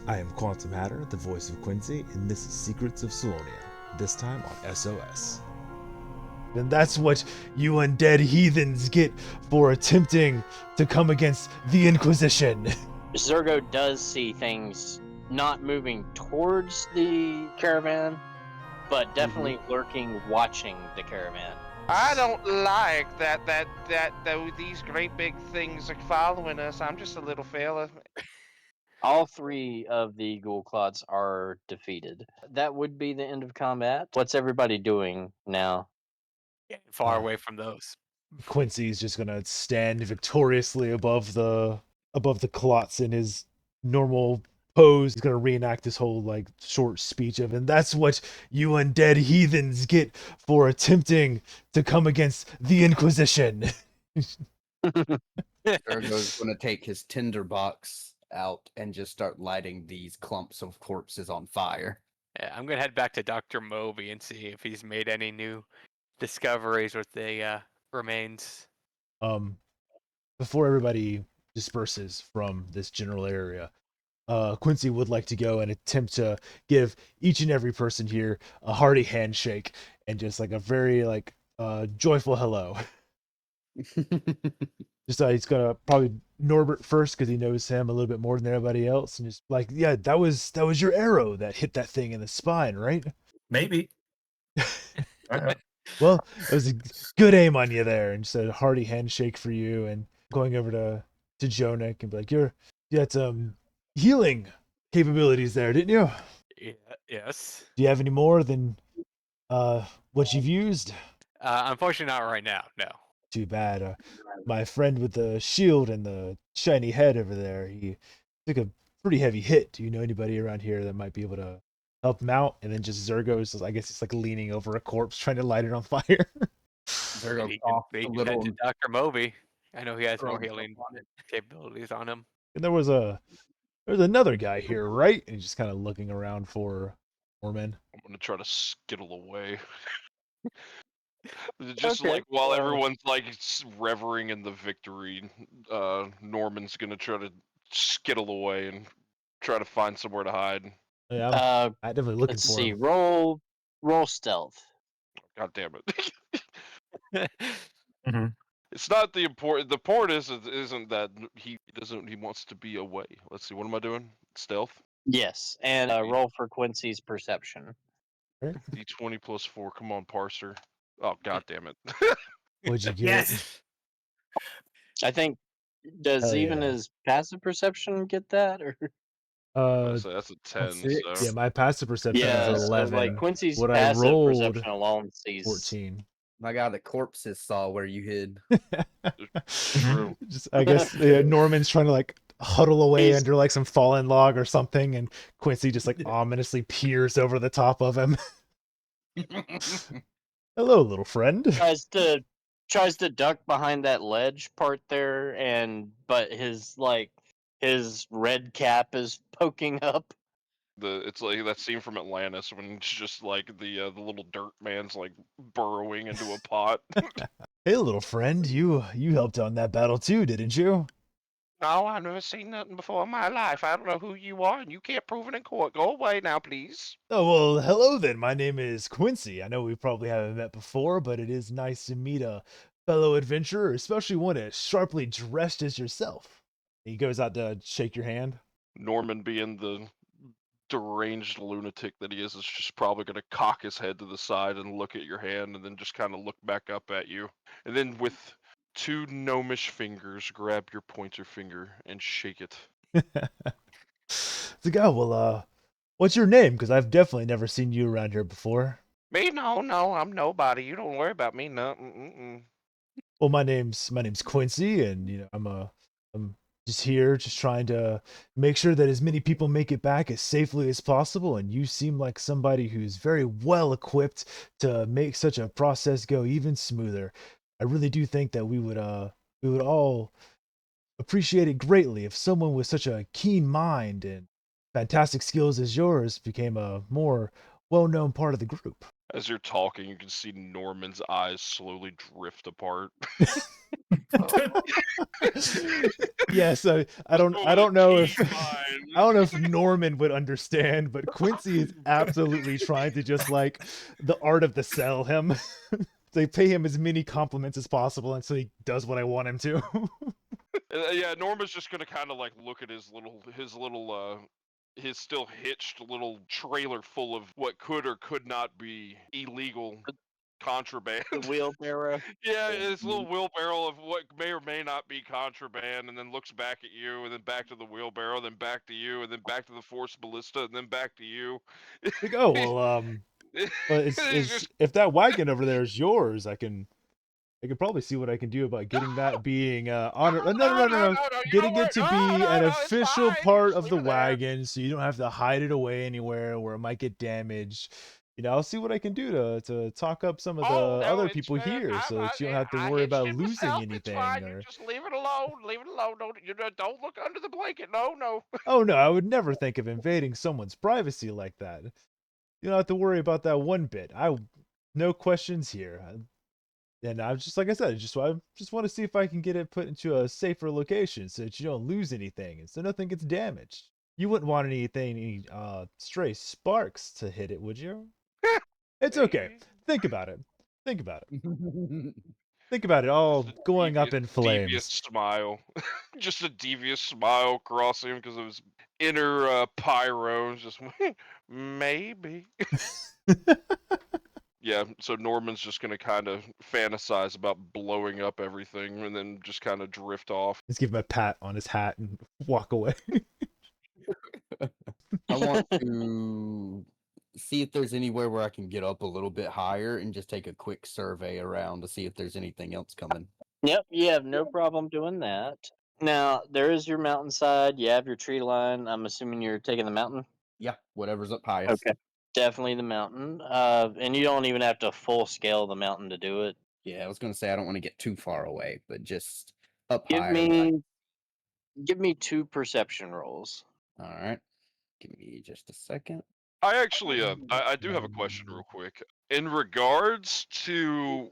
I am Quantum Hatter, the voice of Quincy, and this is Secrets of Salonia, this time on SOS. And that's what you undead heathens get for attempting to come against the Inquisition. Zergo does see things not moving towards the caravan, but definitely lurking, watching the caravan. I don't like that these great big things are following us. I'm just a little fella. All three of the ghoul clots are defeated. That would be the end of combat. What's everybody doing now? Getting far away from those. Quincy's just gonna stand victoriously above the clots in his normal pose. He's gonna reenact this whole like short speech of, and that's what you undead heathens get for attempting to come against the Inquisition. Ergo's gonna take his tinderbox out and just start lighting these clumps of corpses on fire. Yeah, I'm gonna head back to Dr. Moby and see if he's made any new discoveries with the remains. Before everybody disperses from this general area, Quincy would like to go and attempt to give each and every person here a hearty handshake and just like a very like joyful hello. Just he's gonna probably Norbert first because he knows him a little bit more than everybody else, and just like, yeah, that was your arrow that hit that thing in the spine, right? Maybe. Well, it was a good aim on you there, and just a hearty handshake for you. And going over to Jonik and be like, you had some healing capabilities there, didn't you? Yeah, yes. Do you have any more than what you've used? Unfortunately, not right now. No. Too bad. My friend with the shield and the shiny head over there, he took a pretty heavy hit. Do you know anybody around here that might be able to help him out? And then just Zergo's, I guess he's like leaning over a corpse trying to light it on fire. Zergo He coughs can a head little. to Dr. Moby. I know he has more throws healing up on it. capabilities on him. And there's another guy here, right? And he's just kind of looking around for more men. I'm gonna try to skittle away. Just Okay. like while everyone's like revering in the victory, Norman's gonna try to skittle away and try to find somewhere to hide. Yeah, I'm actively looking Let's for see. him. Roll stealth. God damn it! Mm-hmm. It's not the important. The point isn't that he doesn't. He wants to be away. Let's see. What am I doing? Stealth. Yes, and roll for Quincy's perception. D20 plus 4. Come on, parser. Oh, god damn it. What'd you get? Yes. I think does Hell even yeah. his passive perception get that, or So that's a 10. six. So Yeah, my passive perception yeah? is So 11. like Quincy's What I passive rolled, perception alone sees 14. My God, the corpses saw where you hid. true. Just, I guess Norman's trying to like huddle away He's- under like some fallen log or something, and Quincy just like ominously peers over the top of him. Hello, little friend. tries to duck behind that ledge part there, but his red cap is poking up. It's like that scene from Atlantis when it's just like the little dirt man's like burrowing into a pot. Hey, little friend, you helped on that battle too, didn't you? No, I've never seen nothing before in my life. I don't know who you are, and you can't prove it in court. Go away now, please. Oh, well, hello then. My name is Quincy. I know we probably haven't met before, but it is nice to meet a fellow adventurer, especially one as sharply dressed as yourself. He goes out to shake your hand. Norman, being the deranged lunatic that he is just probably going to cock his head to the side and look at your hand and then just kind of look back up at you. And then with 2 gnomish fingers, grab your pointer finger and shake it. It's like, oh, well, what's your name? Because I've definitely never seen you around here before. Me? No, I'm nobody. You don't worry about me. No. Well, my name's Quincy, and I'm just here, just trying to make sure that as many people make it back as safely as possible. And you seem like somebody who's very well equipped to make such a process go even smoother. I really do think that we would all appreciate it greatly if someone with such a keen mind and fantastic skills as yours became a more well-known part of the group. As you're talking, you can see Norman's eyes slowly drift apart. Yes, I don't know if I don't know if Norman would understand, but Quincy is absolutely trying to just like the art of the sell him. They pay him as many compliments as possible until he does what I want him to. Yeah, Norma's just gonna kind of like look at his still hitched little trailer full of what could or could not be illegal contraband. The wheelbarrow. Yeah, his little wheelbarrow of what may or may not be contraband, and then looks back at you, and then back to the wheelbarrow, then back to you, and then back to the Force Ballista, and then back to you. Like, oh well, but He's is just if that wagon over there is yours, I can probably see what I can do about getting that being honor. No. You know Getting it what? to No, be an no, it's official fine. You part just of leave the it there. wagon, so you don't have to hide it away anywhere where it might get damaged. I'll see what I can do to talk up some of the Oh no, other it's people here, so that you don't have to I worry hitched about it losing myself. It's anything. fine. You Or just leave it alone. Leave it alone. Don't look under the blanket. No. oh no, I would never think of invading someone's privacy like that. You don't have to worry about that one bit. No questions here. And I was just like I said, I just want to see if I can get it put into a safer location so that you don't lose anything and so nothing gets damaged. You wouldn't want any stray sparks to hit it, would you? It's okay. Maybe. Think about it. Think about it. Think about it all Just a going up in devious flames. smile. Just a devious smile crossing him because of his inner pyro. Just maybe. Yeah, so Norman's just gonna kind of fantasize about blowing up everything and then just kind of drift off. Just give him a pat on his hat and walk away. I want to see if there's anywhere where I can get up a little bit higher and just take a quick survey around to see if there's anything else coming. Yep, you have no problem doing that. Now, there is your mountainside. You have your tree line. I'm assuming you're taking the mountain. Yeah, whatever's up highest. Okay. Definitely the mountain. And you don't even have to full scale the mountain to do it. Yeah, I was gonna say I don't want to get too far away, but just up Give higher. Where give me 2 perception rolls. all right, give me just a second. I actually, I do have a question real quick. In regards to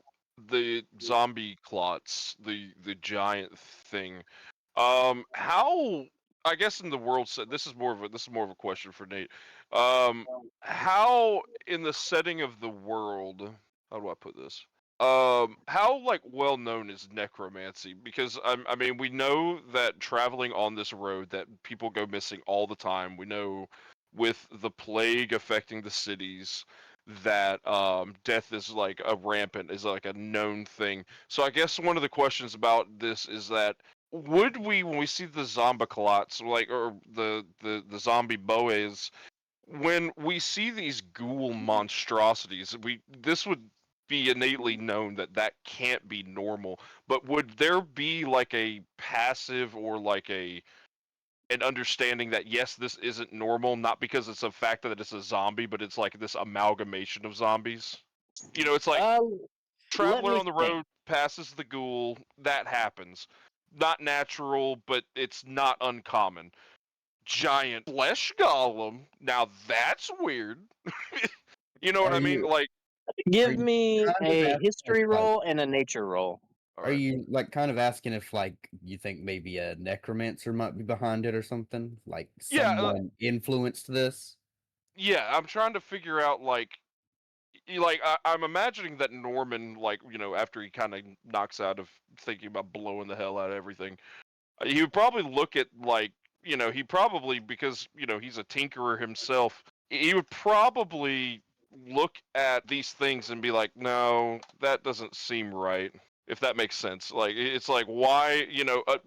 the zombie clots, the giant thing, how? I guess in the world set, this is more of a question for Nate. How in the setting of the world? How do I put this? How like well known is necromancy? Because I mean, we know that traveling on this road that people go missing all the time. We know with the plague affecting the cities that death is like a known thing. So I guess one of the questions about this is that would we, when we see the zombiclots like or the zombie boys, when we see these ghoul monstrosities, this would be innately known that that can't be normal. But would there be like a passive or like an understanding that yes, this isn't normal, not because it's a fact that it's a zombie, but it's like this amalgamation of zombies? It's like Uh, let traveler me on the think. road passes the ghoul, that happens. Not natural, but it's not uncommon. Giant flesh golem. Now that's weird. You know what Are I mean? you Like, are Give you me kind of a asking if, history like roll and a nature roll. all are right. you like kind of asking if like you think maybe a necromancer might be behind it or something? Like Yeah, someone influenced this? yeah. I'm trying to figure out I'm imagining that Norman, like, after he kind of knocks out of thinking about blowing the hell out of everything, he would probably look at he probably, because he's a tinkerer himself, he would probably look at these things and be like, no, that doesn't seem right. If that makes sense, like it's like why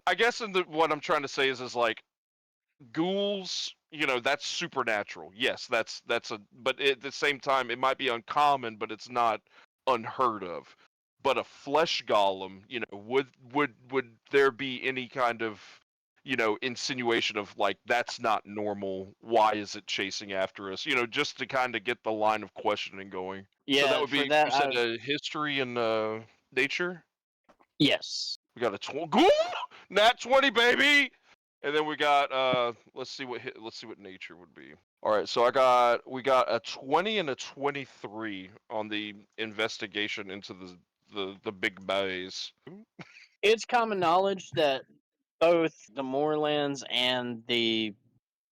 I guess what I'm trying to say is like ghouls, that's supernatural. Yes, that's a, but at the same time it might be uncommon, but it's not unheard of. But a flesh golem, would there be any kind of insinuation of like that's not normal, why is it chasing after us, just to kind of get the line of questioning going. So that Yeah, would for be, that, you said, history and nature. yes. We got a ghoul, nat 20, baby. And then we got let's see what nature would be. All right, so we got a 20 and a 23 on the investigation into the big bays. It's common knowledge that both the moorlands and the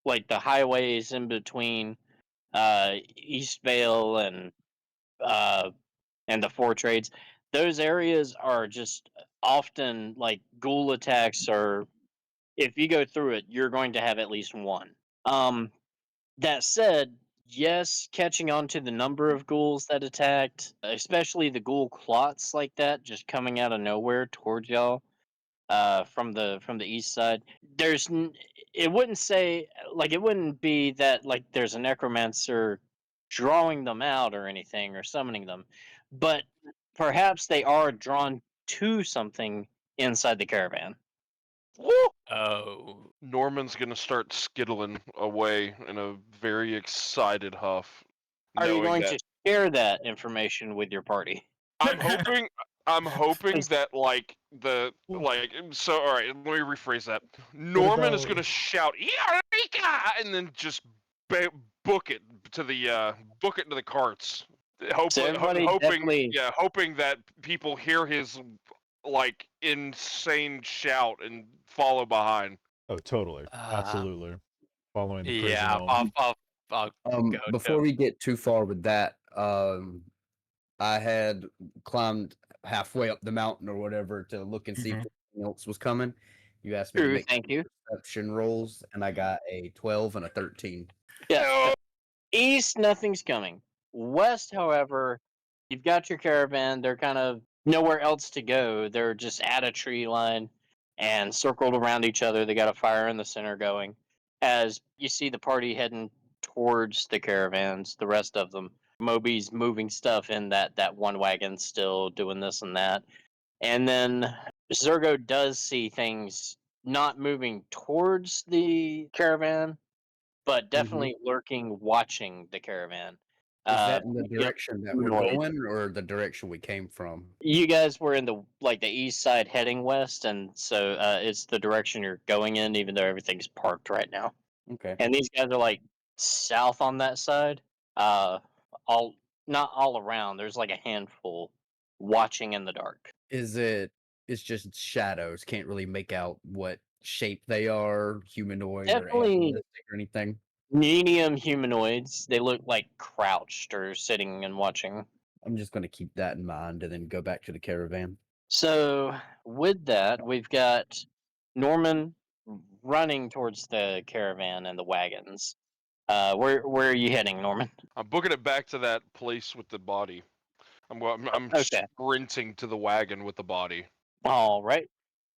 like the highways in between East Vale and the four trades. Those areas are just often like ghoul attacks, or if you go through it, you're going to have at least one. Um, that said, yes, catching on to the number of ghouls that attacked, especially the ghoul clots like that, just coming out of nowhere towards y'all from the east side. It wouldn't say like it wouldn't be that like there's a necromancer drawing them out or anything or summoning them, but perhaps they are drawn to something inside the caravan. Woo! Oh. Norman's gonna start skittling away in a very excited huff, Are you knowing going that to share that information with your party? I'm hoping I'm hoping 'Cause- that so all right, let me rephrase that. What Norman is about gonna shout Eureka! And then just book it to the carts. So everybody definitely. Hoping that people hear his like insane shout and follow behind. Oh, totally. Uh, Absolutely. Following the crazy yeah, gnome. I'll go Before too. we get too far with that, I had climbed halfway up the mountain or whatever to look and see if Mhm. anything else was coming. You asked me to True, make thank you. perception rolls, and I got a 12 and a 13. Yeah. Oh, East, nothing's coming. West, however, you've got your caravan. They're kind of nowhere else to go. They're just at a tree line and circled around each other. They got a fire in the center going. As you see the party heading towards the caravans, the rest of them. Moby's moving stuff in that one wagon, still doing this and that. And then Zergo does see things not moving towards the caravan, but definitely lurking, watching the caravan. Is that in the You know, direction that we're humanoid. going, or the direction we came from? You guys were in the east side heading west, and so it's the direction you're going in, even though everything's parked right now. Okay. And these guys are like south on that side. All not all around. There's like a handful watching in the dark. It's just shadows. Can't really make out what shape they are, humanoid or Definitely animalistic or anything. medium humanoids. They look like crouched or sitting and watching. I'm just gonna keep that in mind and then go back to the caravan. So with that, we've got Norman running towards the caravan and the wagons. Where are you heading, Norman? I'm booking it back to that place with the body. I'm Okay. sprinting to the wagon with the body. All right.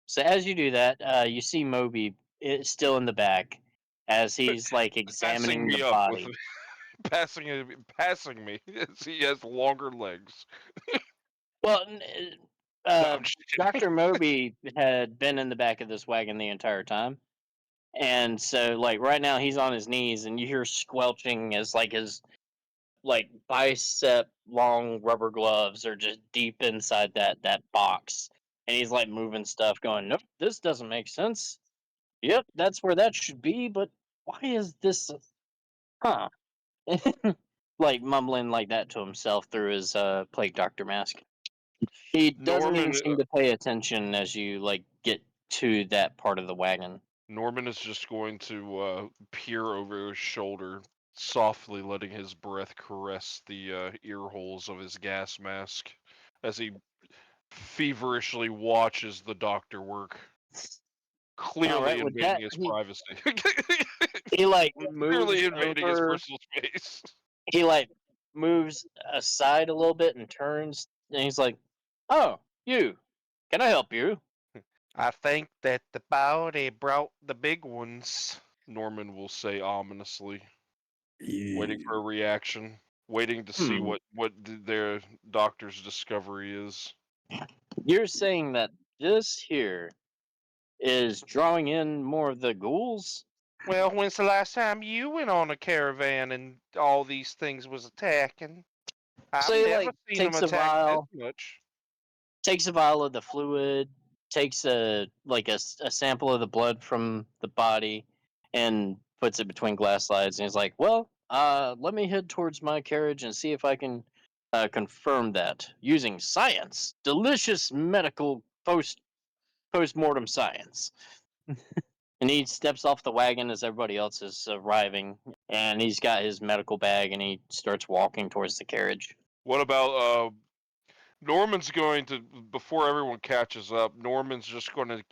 So as you do that, you see Moby is still in the back as he's like Passing examining the me up with body. passing me as he has longer legs. Well, No, uh, I'm just kidding. Dr. Moby had been in the back of this wagon the entire time. And so like right now he's on his knees and you hear squelching as like his like bicep long rubber gloves are just deep inside that box. And he's like moving stuff going, "Nope, this doesn't make sense. Yep, that's where that should be, but why is this huh?" Like mumbling like that to himself through his plague doctor mask. He doesn't even Norman seem to pay attention as you like get to that part of the wagon. Norman is just going to peer over his shoulder, softly letting his breath caress the ear holes of his gas mask as he feverishly watches the doctor work, All right, clearly with invading that, his privacy. he like Clearly moves invading his over. personal space. He like moves aside a little bit and turns, and he's like, "Oh, you? Can I help you?" I think that the body brought the big ones, Norman will say ominously, waiting for a reaction, waiting to see Hmm. their doctor's discovery is. You're saying that this here is drawing in more of the ghouls? Well, when's the last time you went on a caravan and all these things was attacking? I've So he never like seen them attack this much. takes a vial of the fluid, takes a sample of the blood from the body, and puts it between glass slides. And he's like, "Well, let me head towards my carriage and see if I can confirm that using science, delicious medical post mortem science." And he steps off the wagon as everybody else is arriving, and he's got his medical bag, and he starts walking towards the carriage. What about Norman's going to, before everyone catches up, Norman's just going to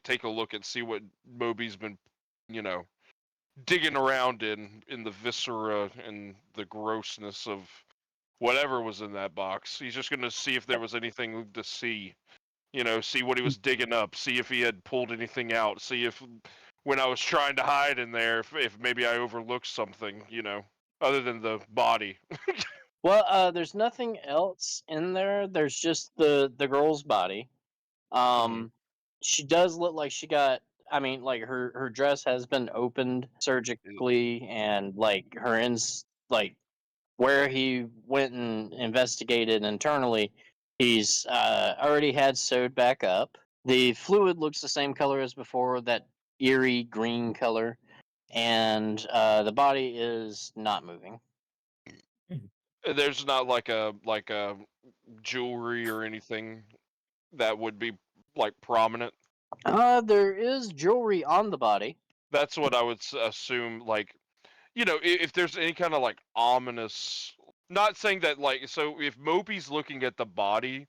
take a look and see what Moby's been, digging around in the viscera and the grossness of whatever was in that box. He's just going to see if there was anything to see. See what he was digging up, see if he had pulled anything out, see if when I was trying to hide in there, if maybe I overlooked something, other than the body. Well, there's nothing else in there. There's just the girl's body. She does look like she got. I mean, like her dress has been opened surgically, and like her ends, like where he went and investigated internally, he's already had sewed back up. The fluid looks the same color as before, that eerie green color, and the body is not moving. There's not like a jewelry or anything that would be prominent. There is jewelry on the body. That's what I would assume. If there's any kind of ominous. Not saying that so if Moby's looking at the body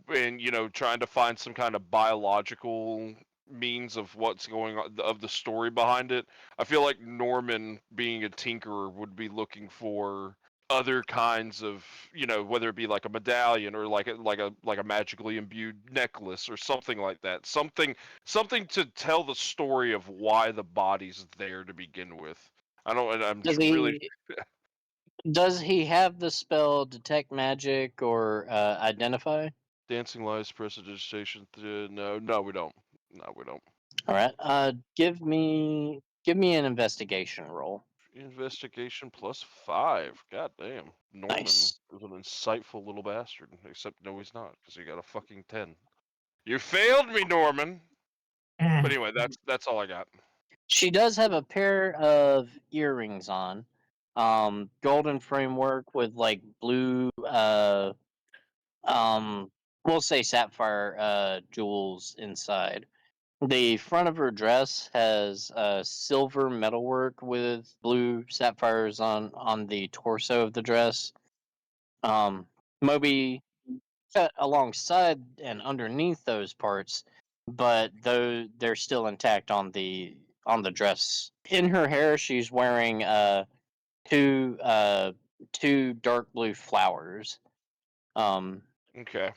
and trying to find some kind of biological means of what's going on, of the story behind it, I feel like Norman, being a tinkerer, would be looking for other kinds of, whether it be like a medallion or like a magically imbued necklace or something like that, something to tell the story of why the body's there to begin with. I'm really. Does he have the spell detect magic or identify? Dancing lights, prestidigitation. No, we don't. No, we don't. All right. Give me an investigation roll. Investigation +5. God damn. Norman Nice. is an insightful little bastard. Except no, he's not, because he got a fucking 10. You failed me, Norman. But anyway, that's all I got. She does have a pair of earrings on, golden framework with like blue, we'll say sapphire jewels inside. The front of her dress has silver metalwork with blue sapphires on the torso of the dress. Moby cut alongside and underneath those parts, but though they're still intact on the dress. In her hair, she's wearing two two dark blue flowers. Okay.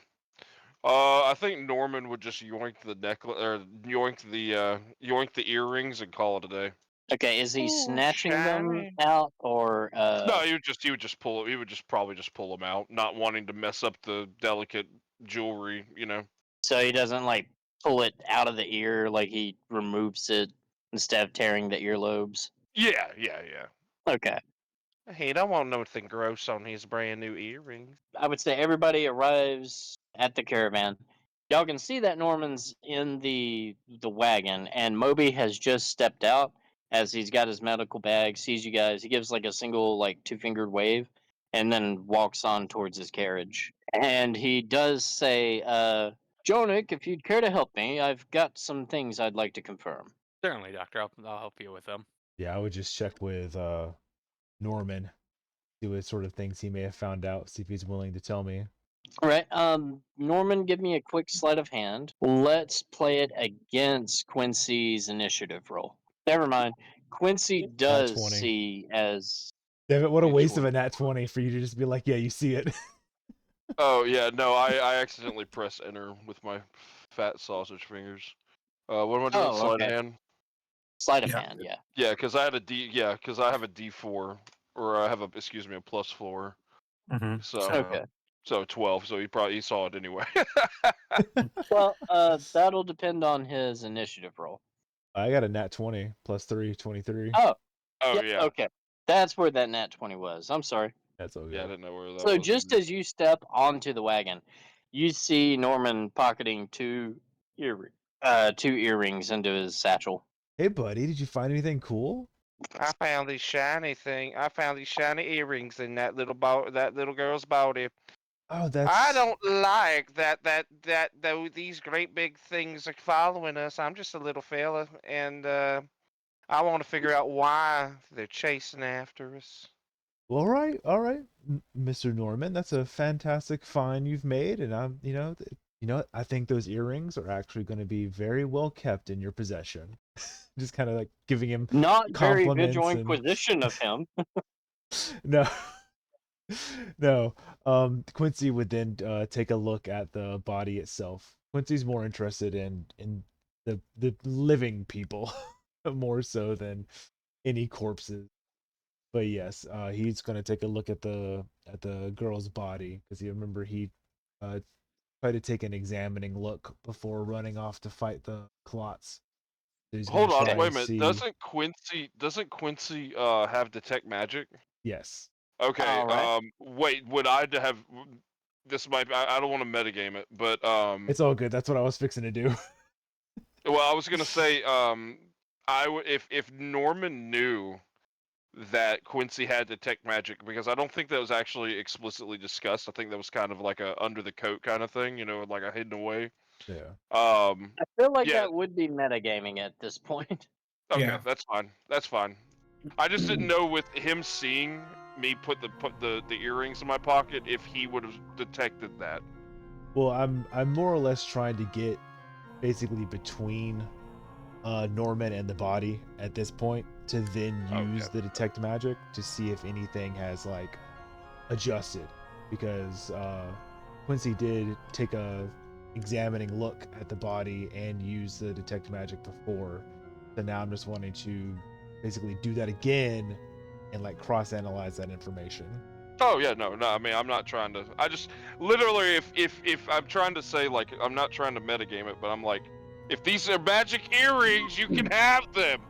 I think Norman would just yoink the necklace or yoink the earrings and call it a day. Okay, is he Ooh, snatching them shiny. out or No, he would just pull. He would just probably just pull them out, not wanting to mess up the delicate jewelry. so he doesn't like pull it out of the ear, like he removes it instead of tearing the earlobes? Yeah. Okay. He don't want nothing gross on his brand new earrings. I would say everybody arrives at the caravan. Y'all can see that Norman's in the wagon, and Moby has just stepped out as he's got his medical bag, sees you guys. He gives like a single like two-fingered wave, and then walks on towards his carriage. And he does say, Jonick, if you'd care to help me, I've got some things I'd like to confirm. Certainly, Doctor. I'll help you with them. Yeah, I would just check with Norman, see what sort of things he may have found out, see if he's willing to tell me. All right. Norman, give me a quick sleight of hand. Let's play it against Quincy's initiative roll. Never mind. Quincy does 20. see as. Damn it, what a Nat waste of 20. a nat 20 for you to just be like, yeah, you see it. Oh yeah, no, I accidentally pressed enter with my fat sausage fingers. What am I doing? Oh, Sleight of okay. hand. Sleight of hand, yeah. Yeah, because I had a D. Yeah, because I have a D4, or I have a +4. So Okay. so 12. So he saw it anyway. Well, that'll depend on his initiative roll. I got a nat 20 +3, 23. Oh, Oh yep, yeah. okay. That's where that nat 20 was. I'm sorry. That's all good. Yeah, I didn't know where that So was. just as you step onto the wagon, you see Norman pocketing two earrings into his satchel. Hey, buddy, did you find anything cool? I found these shiny earrings in that little girl's body. Oh, I that's don't like that these great big things are following us. I'm just a little fella, and I want to figure out why they're chasing after us. all right, Mr. Norman. That's a fantastic find you've made, and I'm, I think those earrings are actually going to be very well kept in your possession. Just kind of like giving him Not very visual compliments and inquisition of him. no, no. Quincy would then take a look at the body itself. Quincy's more interested in the living people more so than any corpses. But yes, he's gonna take a look at the girl's body because you remember he tried to take an examining look before running off to fight the clots. So he's gonna Hold on, try wait and a minute. see. Doesn't Quincy have detect magic? Yes, Okay. All right. Wait. Would I have? This might. I don't want to metagame it, but it's all good. That's what I was fixing to do. Well, I was gonna say I would if Norman knew that Quincy had detect magic, because I don't think that was actually explicitly discussed. I think that was kind of like a under the coat kind of thing, like a hidden away. Yeah. I feel like Yeah. that would be metagaming at this point. Okay, Yeah. that's fine. That's fine. I just didn't know with him seeing me put the earrings in my pocket if he would have detected that. Well, I'm more or less trying to get basically between Norman and the body at this point to then Oh use yeah. the detect magic to see if anything has like adjusted because Quincy did take a examining look at the body and use the detect magic before. So now I'm just wanting to basically do that again and like cross analyze that information. Oh yeah, no. I mean, I'm not trying to. I just literally, if I'm trying to say like, I'm not trying to metagame it, but I'm like, if these are magic earrings, you can have them.